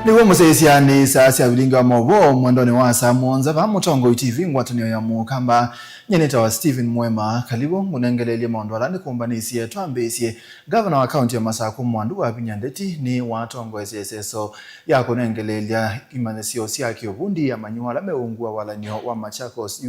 Niwo musesiani sasi abilinga mobo mwandoni wa Samonza ba mutongo TV ngwatanio ya mukamba nyeneta wa Stephen Mwema kalibo munengelele maondwala ni kumbanisi twambesie governor wa county ya Masako Mwandu wa Binyandeti ni watongo SSSO ya kunengelelya imanesio siaki obundi ya manyuala meungua walanyo wa Machakos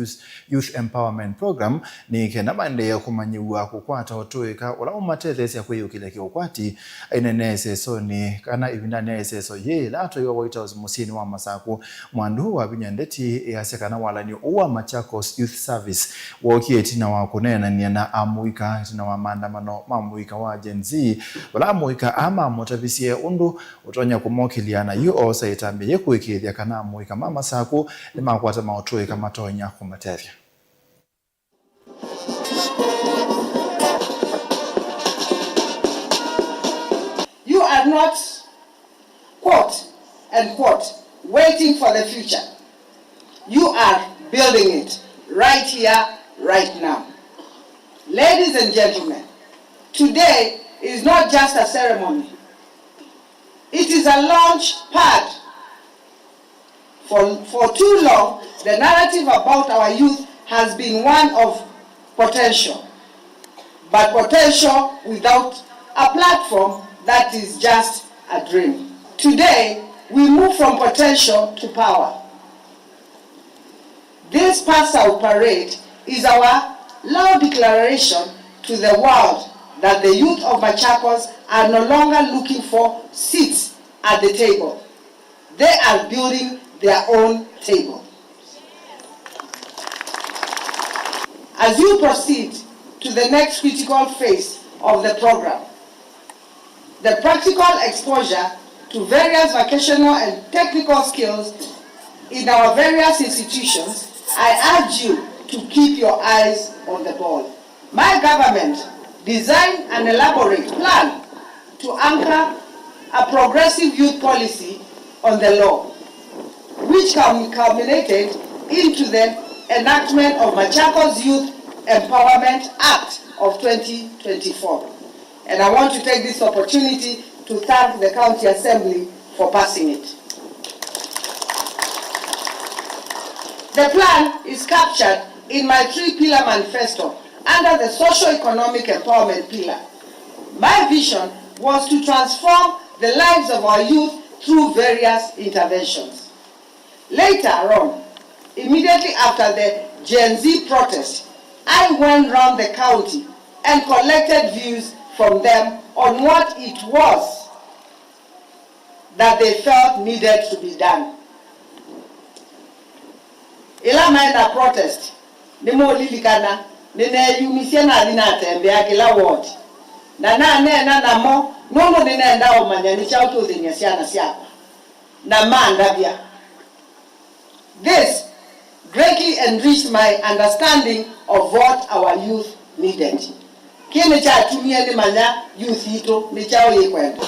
Youth Empowerment Program ni kena bande ya kumanyiwa kukwata otoeka wala umatethesi ya kweyukile kiukwati ainene SSO ni kana ibindani ya SSO ye lato yo White House musini wa Masako Mwandu wa Binyandeti ya sekana walanyo wa Machakos Youth Service wokie tina wa kunena ni na amuika tina wa maandamano mamuika wa Gen Z wala amuika ama motavisie undu utonya kumokiliana yu osa itambi yekuikithia kana amuika mama Sako ni makwata mautoika matonya kumatethia. You are not quote and quote waiting for the future. You are building it right here, right now. Ladies and gentlemen, today is not just a ceremony. It is a launch pad. For too long, the narrative about our youth has been one of potential. But potential without a platform, that is just a dream. Today, we move from potential to power. This pass-out parade is our loud declaration to the world that the youth of Machakos are no longer looking for seats at the table. They are building their own table. As you proceed to the next critical phase of the program, the practical exposure to various vocational and technical skills in our various institutions, I urge you to keep your eyes on the ball. My government designed an elaborate plan to anchor a progressive youth policy on the law, which culminated into the enactment of Machakos Youth Empowerment Act of 2024. And I want to take this opportunity to thank the County Assembly for passing it. The plan is captured in my 3-pillar manifesto under the socio-economic empowerment pillar. My vision was to transform the lives of our youth through various interventions. Later on, immediately after the Gen Z protest, I went around the county and collected views from them on what it was that they felt needed to be done. Ila maenda protest, nimo lilikana, nene yumisiana alina tembea kila ward. Na namo, nono nene endao manyani chauto zinyasiana siapa. Na maandabia. This greatly enriched my understanding of what our youth needed. Kile cha tumia ni manya youth hito ni chao yekwenda.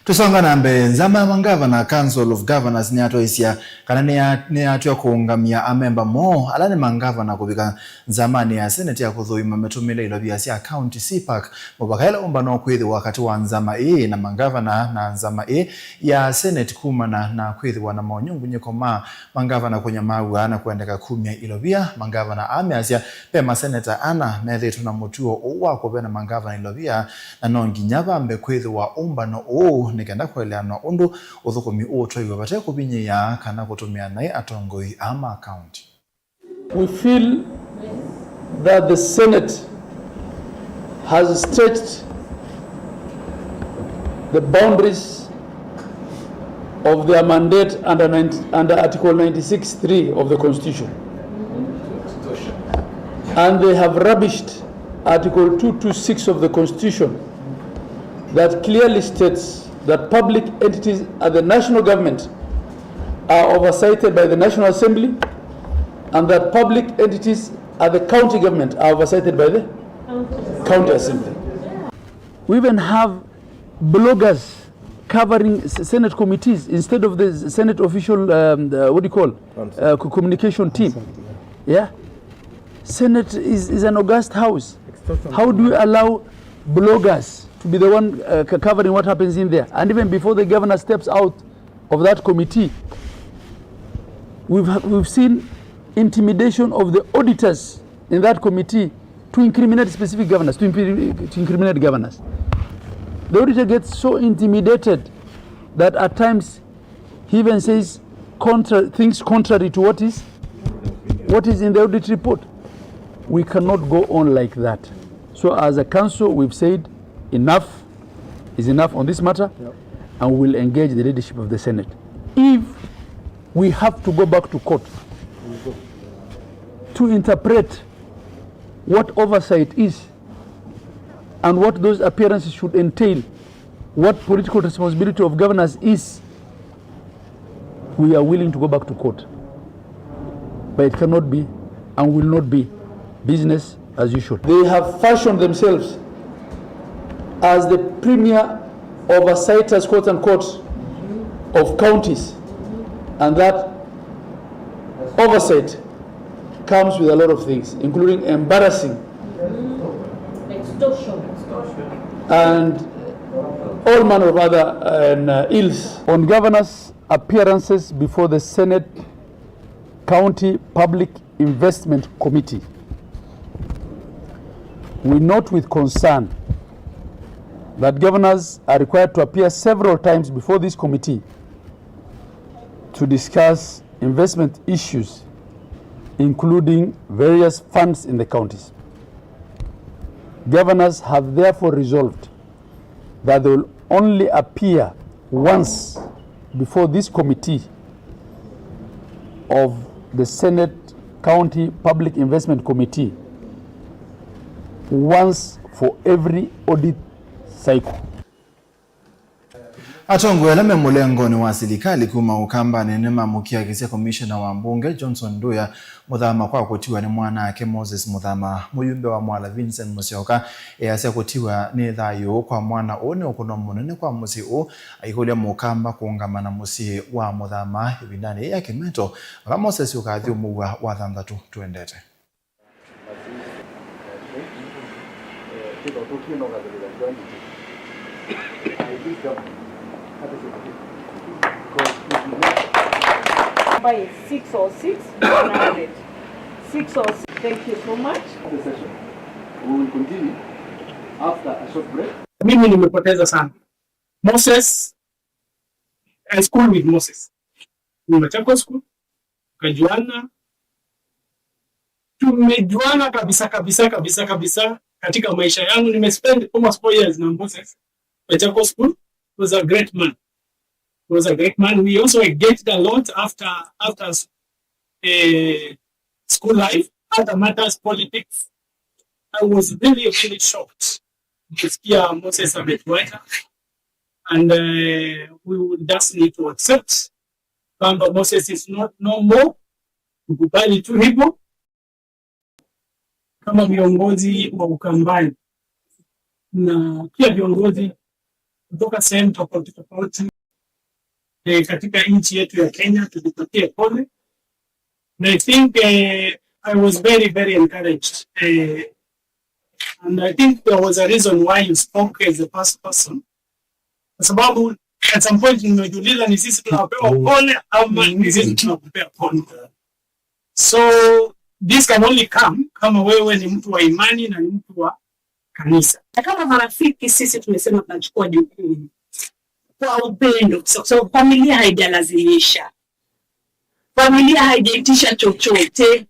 Tusonga nambe nzama mangavana Council of Governors ni ato isia kana ni ato ya kuungamia amemba mo alani mangavana kubika nzamani ya Senate ya kuthuima metumile ilobia siya County CPAC mubakaila umbano kwethi wakati wa nzama na mangavana na nzama ya Senate kumana na kwethi wana maonyungu nyekoma mangavana kwenye mawa na kuendeka kumia ilobia mangavana ameasia pema Senator ana methi tunamutuo uwa kubena mangavana ilobia na nongi nyaba mbe kwethi wa umbano nikenda kweleano undu uthukumi utoi wabate kubinye ya kana kutumia nae atongoi ama account. We feel that the Senate has stretched the boundaries of their mandate under Article 96(3) of the Constitution. And they have rubbished Article 226 of the Constitution that clearly states that public entities at the national government are oversighted by the National Assembly and that public entities at the county government are oversighted by the county assembly. We even have bloggers covering Senate committees instead of the Senate official, communication team. Yeah. Senate is an august house. How do we allow bloggers to to be the one covering what happens in there. And even before the governor steps out of that committee, we've seen intimidation of the auditors in that committee to incriminate specific governors, to incriminate governors. The auditor gets so intimidated that at times he even says things contrary to what is in the audit report. We cannot go on like that. So as a council, we've said enough is enough on this matter, and we will engage the leadership of the Senate. If we have to go back to court to interpret what oversight is and what those appearances should entail, what political responsibility of governors is, we are willing to go back to court. But it cannot be and will not be business as usual. They have fashioned themselves as the premier oversights, quote unquote, of counties, and that oversight comes with a lot of things, including embarrassing extortion and all manner of other ills. On governors' appearances before the Senate County Public Investment Committee, we note with concern that governors are required to appear several times before this committee to discuss investment issues, including various funds in the counties. Governors have therefore resolved that they will only appear once before this committee of the Senate County Public Investment Committee once for every audit cycle. Atongwele memulengoni wa serikali kuma ukamba nene mamukia kisia commissioner wa mbunge Johnson Nduya muthama kwa kutiwa ni mwana ake Moses Muthama muyumbe wa mwala Vincent Musyoka ase kutiwa ni thayo kwa mwana one okuno munene kwa musi o aikolia mukamba kuungamana musi wa Muthama ibindani ya Kimeto kama Moses ukathi umuwa wa thanthatu tuendete. Number is 606 100. 606. Thank you so much. The session. We will continue after a short break. Mimi nimepoteza sana. Moses, I school with Moses. Nimechapa school. Kajuana. Tumejuana kabisa katika maisha yangu. Nimespend almost 4 years na Moses. Mechapa school. Was a great man. We also engaged a lot after school life, other matters, politics. I was really shocked to hear Moses ametuacha, and we would just need to accept kwamba Moses is not no more. Tukubali tu hivyo kama viongozi wa Ukambani na pia viongozi kutoka sehemu tofauti katika nchi yetu ya Kenya. Tulipatia pole. And I think I was very encouraged. And I think there was a reason why you spoke as the first person. Kwa sababu at some point nimejiuliza ni sisi tunapewa pole ama ni sisi tunapea pole. So this can only come kama wewe ni mtu wa imani na ni mtu wa kanisa. Na kama marafiki sisi tumesema tunachukua jukumu kwa upendo, kwa sababu familia haijalazimisha. Familia haijaitisha chochote.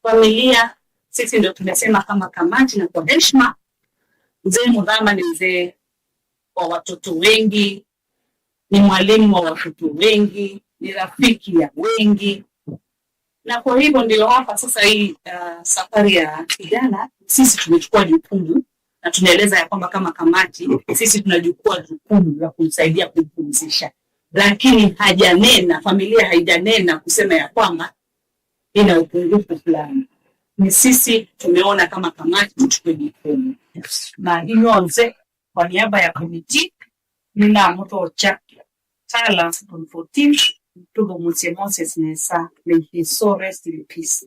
Familia sisi ndio tumesema kama kamati na kwa heshima. Mzee Muthama ni mzee wa watoto wengi, ni mwalimu wa watoto wengi, ni rafiki ya wengi. Na kwa hivyo ndio hapa sasa hii safari ya kijana sisi tumechukua jukumu na tunaeleza ya kwamba kama kamati sisi tunachukua jukumu la kumsaidia kumpumzisha. Lakini familia haijanena kusema ya kwamba ina upungufu fulani. Ni sisi tumeona kama kamati tuchukue jukumu. Na hiyo nze kwa niaba ya komiti nina moto cha tala 14 Tugo Moses Nesa, may his soul rest in peace.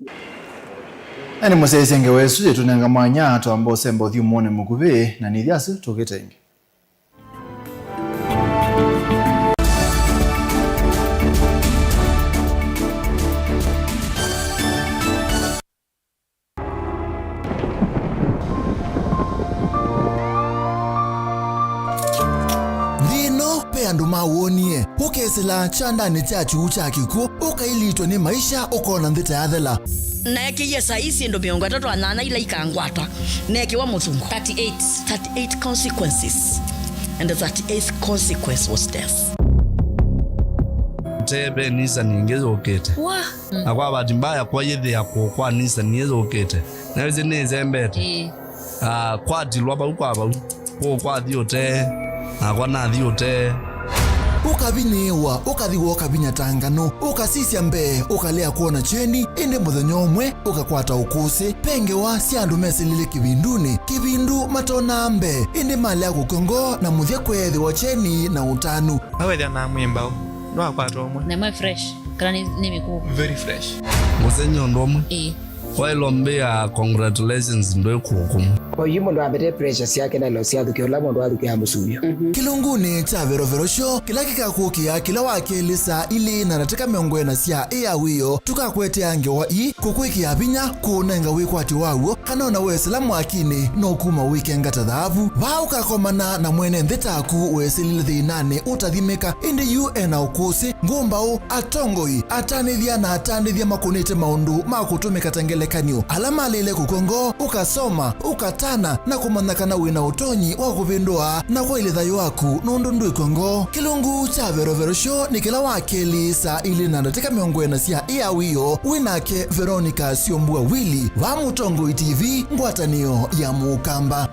Nani musesenge wesu tunenga mwanya to ambo sembo thiumone mukubi na nithiasu tukitenge. Andu mawonie ukesela chandani chachu chakiko ukailitwa ni maisha ukona ndita yathela neke yesa isi ndo miongo tatu anana ila ikangwata neke wa mutungu 38 consequences and the 38th consequence was death. Tebe nisa ningezo ukete akwa bati mbaya kwa yethe yako kwa nisa ningezo ukete naweze neze mbete kwa dilwaba ukwaba kwa thiote akwa na thiote ukabinewa ukathiwa ukabinyatangano ukasisya mbe ukalea kuona cheni indi muthenya umwe ukakwata ukusi pengewa syandu mesilile kibindu matona mbe indi malea kukongo na muthya kwethiwa cheni na utanu awethia na mwimbao no akwata umwe na mwe fresh kana ni miku very fresh musenyo ndomo wailombea congratulations ndo kuhukumu kwa hiyo ndo abete pressure yake na losi yake kila ndo aduke hamusuyo kilunguni cha vero show kila kikakukia kila wakelisa ili na nataka miongo na sia wiyo tukakwete ange wa kukwiki abinya kunenga wikwati wawo kanona weselamu akini no kuma weekend gatadhavu bauka komana na mwene ndetaku weselile thinane utathimeka indi UN ukusi ngumbao atongoi atanithia na atanithia makunite maundu makutumika tangelekanyo alama lile kukongo ukasoma ukatana na kumanakana wina utonyi wa kuvindua na kwa ile thayo waku nondundu ikongo kilungu cha vero show ni kila wakeli sa ili na nataka miongo na sia wiyo winake Veronica Siombua Willy wa Mutongo TV ngwatanio ya Mukamba.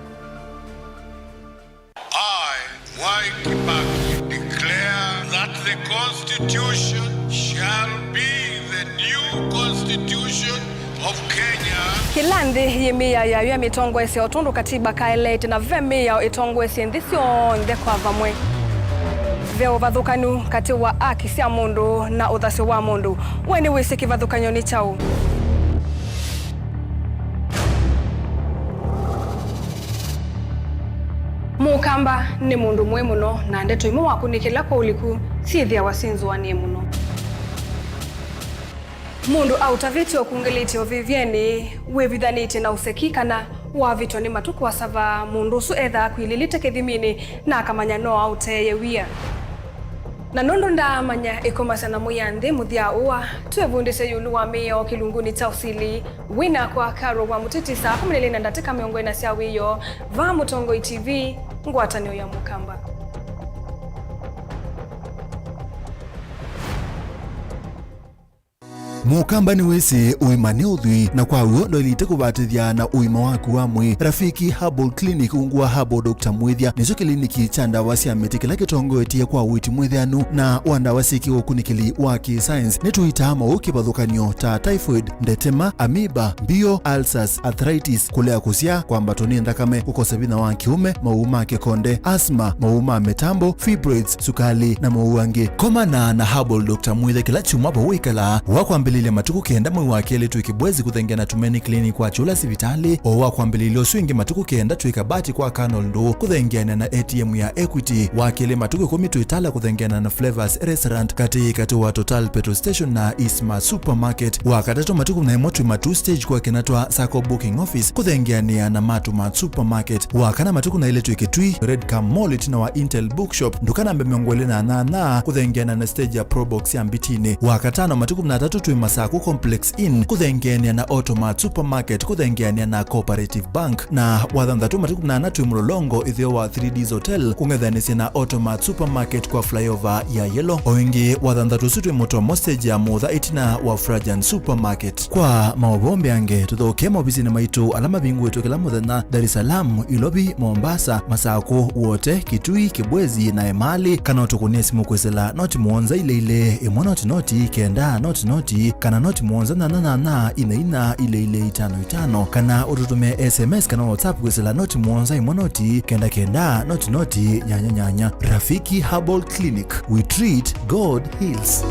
I, Mwai Kibaki, declare that the Constitution shall be the new Constitution of Kenya. Kilandi yemia ya mitongo ese otundu katiba kaelete na vemia itongo ese ndisio ndekwa vamwe. Veo vathukanu kati wa aki cia mundu na uthasi wa mundu weni wisi kivathukanyo ni chau. Mukamba ni mundu mwe muno na ndeto imu wakunikila kwa uliku sithia wasinzu wanie muno. Mundu autaviti okungiliti ovivyeni wevithaniti na usekikana wavitwa ni matuku wasava mundu su etha kwililite kithimini na akamanya no auteye wia. Na nondo ndamanya ikomasana muyanthi muthia uwa twevundise yulu wa mio kilunguni cha usili wina kwa karo wa mutitisa kumenele na ndateka miongo ina sia wiyo va Mutongo TV ngwatanio ya Mukamba. Mukamba ni wese uimane uthui na kwa uo ndo ilite kubatithia na uima waku wa mwi Rafiki Herbal Clinic ungua Herbal Dr. Mwithia nizo kliniki cha ndawa cia miti kila kitongoetie kwa witi mwithianu na wandawa siki ukunikili wa science nituitama ukibathukanio ta typhoid, ndetema, amoeba, bio, ulcers, arthritis, kulea kusia kwamba toni ndakame kukosa bina wa kiume, mauma kekonde, asthma, mauma metambo, fibroids, sukali na mauange. Komana na Herbal Dr. Mwithia kila chuma bawikala wakwambilile matuku kenda mwi wakele tuikibwezi kuthengena tumeni clinic kwa chula sivitali o wakwambilile swingi matuku kenda tuikabati kwa Canal ndo kuthengena na ATM ya Equity wakele matuku 10 tuitala kuthengena na Flavors Restaurant kati wa Total Petrol Station na Isma Supermarket wakatato matuku na emotu matu stage kwa kinatwa Sacco Booking Office kuthengena na Matumat Supermarket wakana matuku na ile tuikitui Red Cam Mall na wa Intel Bookshop ndukana mbemiongole na kuthengena na stage ya Probox ya Mbitini wakatano matuku na tatu tui Masaku Complex Inn kuthengenia na Automat Supermarket kuthengenia na Cooperative Bank na wathanthatu matuku na tui Mlolongo ithio wa 3Ds Hotel kungethanisi na Automat Supermarket kwa flyover ya Yellow oingi wathanthatu sutui Mutomo stage ya Mutha itina wa Frajan Supermarket kwa maobombe ange tuthoke mobizini maitu alama bingu wetu kila muthenya Dar es Salaam, Ilobi, Mombasa, Masaku wote Kitui, Kibwezi na Emali kana utukunie simu kwesela noti muonza ile imwe noti kenda noti kana noti muonza na ina ile 55 kana ututume SMS kana WhatsApp kwesela noti muonza imwe noti kenda noti nyanya. Rafiki Herbal Clinic, we treat, God heals.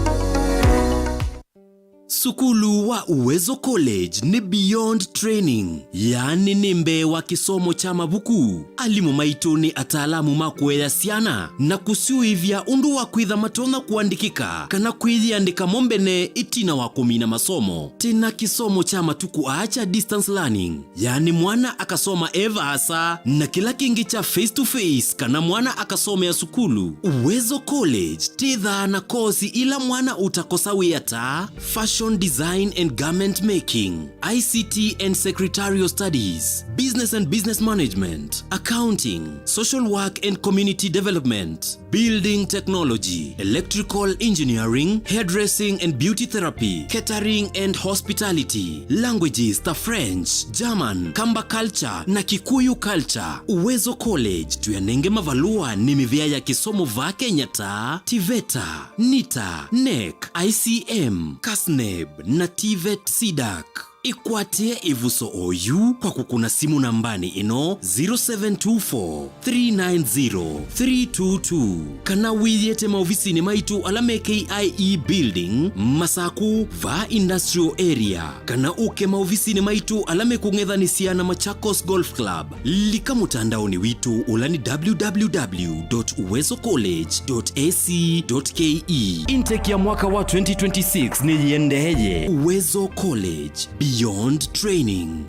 Sukulu wa Uwezo College ni beyond training, yani nimbe wa kisomo cha mabuku. Alimu maitu ni ataalamu makuea siana na kusiuivya undu wa kwitha matona kuandikika kana kwithiandika mombene itina wa kumina masomo. Tena kisomo cha matuku acha distance learning, yani mwana akasoma eva asa na kila kingi cha face to face kana mwana akasoma ya sukulu. Uwezo College titha na kosi ila mwana utakosa wiyata fashion design and garment making, ICT and secretarial studies, business and business management, accounting, social work and community development, building technology, electrical engineering, hairdressing and beauty therapy, catering and hospitality, languages ta French, German, Kamba culture na Kikuyu culture. Uwezo College tuyanenge mavalua ni mivya ya kisomo va Kenya ta TVETA, NITA, NEC, ICM, KASNEB na TVET SIDAC. Ikwatie ivuso oyu kwa kukuna simu nambani ino 0724 390 322 kana wiyete maofisini maitu alame KIE building Masaku va industrial area kana uke maofisini maitu alame kungethanisia na Machakos Golf Club. Lika mutandaoni witu ulani www.uwezocollege.ac.ke. Intake ya mwaka wa 2026 ni yendeye. Uwezo College, beyond training.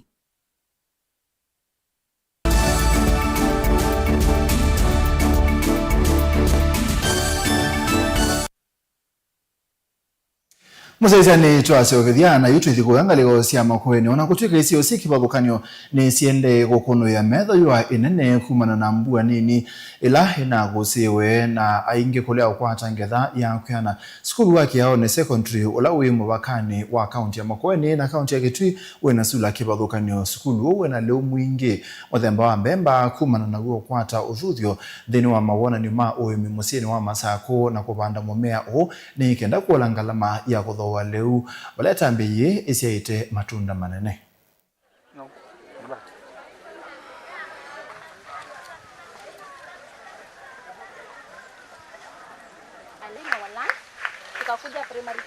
Musaizani twase okithiana yutu ithikuanga ligo cia makweni ona gutwika icio cikibathukanio ni ciende gukuno ya metho yua inene kumana na mbua nini ila ina gusiwe na aingi kulia ukwata ngetha ya kuyana skulu wake yao ni secondary ula wi mubakani wa county ya Makweni na county ya Kitui wena sula kibathukanio skulu wena leo mwingi muthemba wa mbemba kumana na guo kwata uthuthio thini wa mawona ni ma uimi musini wa Masako na kubanda mumea o ni kenda kuola ngalama ya kutho wa leu baleta mbiye isiaite matunda manene.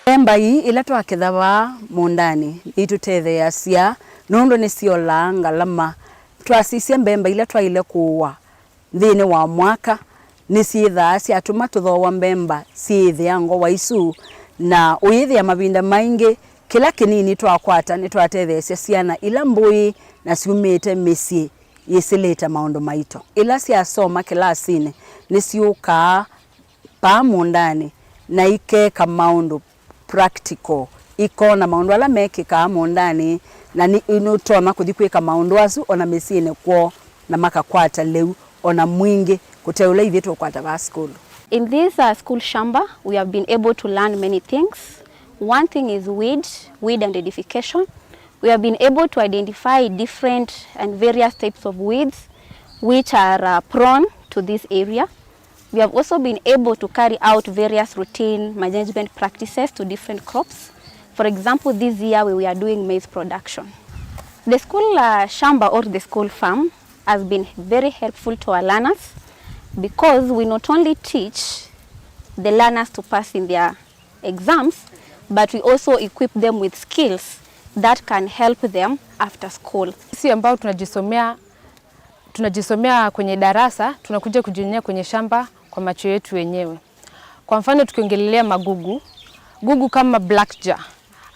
Mbemba hii ila twakithawa mundani itutetheacia nundu ni ciola ngalama twasisia mbemba ila twaile kuwa thini wa mwaka ni ciithaa ciatuma tuthowa mbemba ciithia ngo wa isu na uithia mavinda maingi kila kinini twakwata ni twatetheacia ciana ila mbui na ciumite misi yisilita maundu maito ila ciasoma kilasini ni ciuka pa mundani na ikeka maundu practical ikona maundu ala mekika mundani na ni inutona kuthikwika maundu asu ona misine kwo na makakwata leu ona mwingi kuteula ivyetu kwata ba school. In this school shamba we have been able to learn many things. One thing is weed identification. We have been able to identify different and various types of weeds which are prone to this area. We have also been able to carry out various routine management practices to different crops. For example, this year we are doing maize production. The school shamba or the school farm has been very helpful to our learners because we not only teach the learners to pass in their exams, but we also equip them with skills that can help them after school. Sisi ambao tunajisomea kwenye darasa, tunakuja kujionea kwenye shamba kwa macho yetu wenyewe. Kwa mfano tukiongelelea magugu, gugu kama blackjack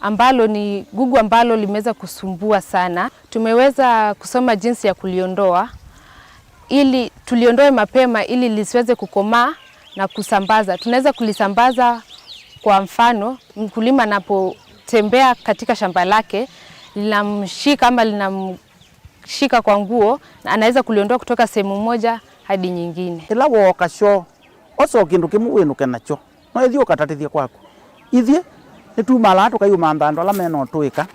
ambalo ni gugu ambalo limeweza kusumbua sana. Tumeweza kusoma jinsi ya kuliondoa ili tuliondoe mapema ili lisiweze kukomaa na kusambaza. Tunaweza kulisambaza kwa mfano mkulima anapotembea katika shamba lake linamshika ama linamshika kwa nguo na anaweza kuliondoa kutoka sehemu moja hadi nyingine. Ila woka sho oso kindu kimu winuke nacho no ithio katatithia kwaku ithie nitumala tukayuma mbando ala meno twika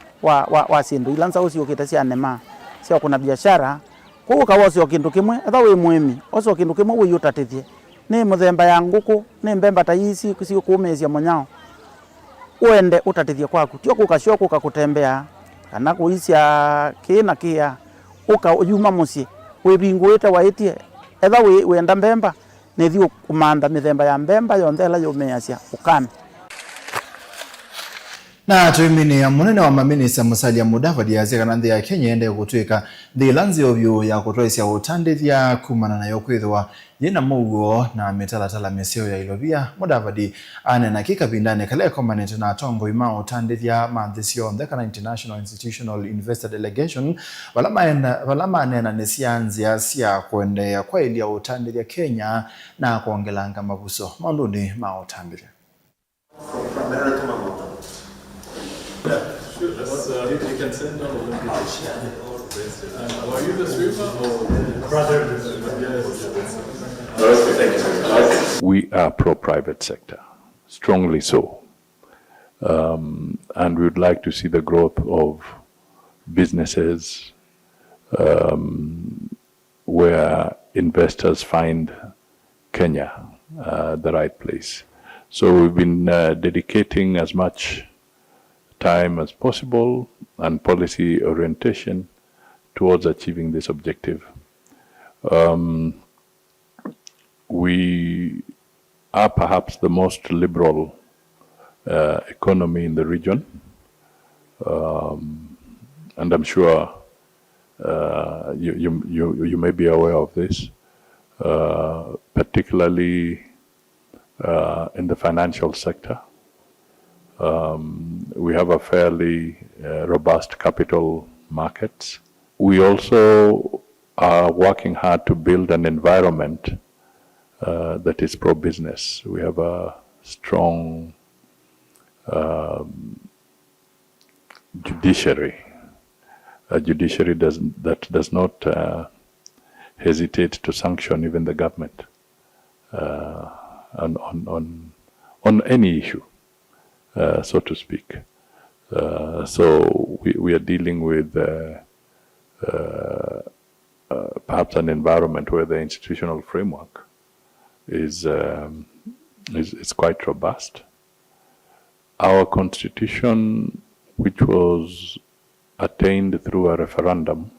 wa sindu ila nsa ucio kite cia nema cia kuna biashara ko ka wocio kindu kimwe etha wi mwimi ocio kindu kimwe wi utatithie ni muthemba ya nguku ni mbemba ta ici cio kumecia munyao uende utatithie kwaku tio kukashio kutembea kana kuicia kina kia ukayuma muci wibinguite waitie etha wenda mbemba nithio kumanda mithemba ya mbemba yonthe la yumeacia ukame. Na tuimini ya munene wa maminisa Musalia Mudavadi yazekana nthi ya Kenya ende gutwika thilanzi ovyu ya kutwaisya utandithia kumana nayo kwithwa yina muguo na mitalatala miseo ya ilovia. Mudavadi anena kikabindane kale komanete na atongo ima utandithia manthisio ndekana International Institutional Investor Delegation walama anena nisianzia siya kuendea kwa ilia utandithia Kenya na kuongelanga mabuso maunduni ma utandithia. You can send down Olympic. Are you the swimmer or brother? We are pro-private sector, strongly so. And we would like to see the growth of businesses where investors find Kenya the right place. So we've been dedicating as much time as possible and policy orientation towards achieving this objective. We are perhaps the most liberal economy in the region, and I'm sure you may be aware of this, particularly in the financial sector. We have a fairly robust capital markets. We also are working hard to build an environment that is pro-business. We have a strong judiciary, a judiciary that does not hesitate to sanction even the government on any issue. So to speak. So we are dealing with perhaps an environment where the institutional framework is quite robust. Our constitution, which was attained through a referendum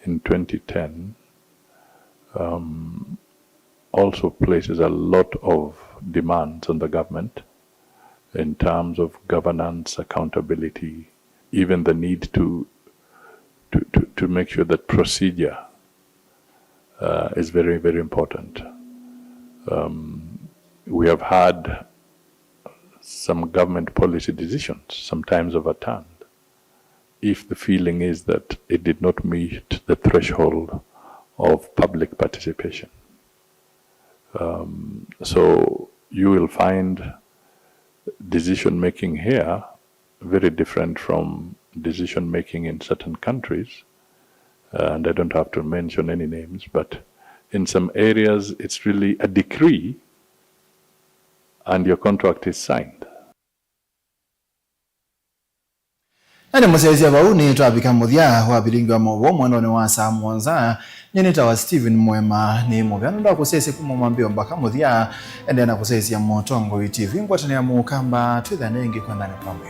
in 2010, also places a lot of demands on the government in terms of governance, accountability, even the need to make sure that procedure is very, very important. We have had some government policy decisions sometimes overturned if the feeling is that it did not meet the threshold of public participation. So you will find decision-making here very different from decision-making in certain countries. And I don't have to mention any names, but in some areas it's really a decree and your contract is signed. Ane musezia bauni twabika muthia wa biringi wa mobo mwandone wa saa mwanza nyeneta wa Stephen Mwema ni mugano nda kusese kumwambia mbaka muthia ende na kusezia motongo TV ngwatania mukamba twithanengi kwa ndani pamwe.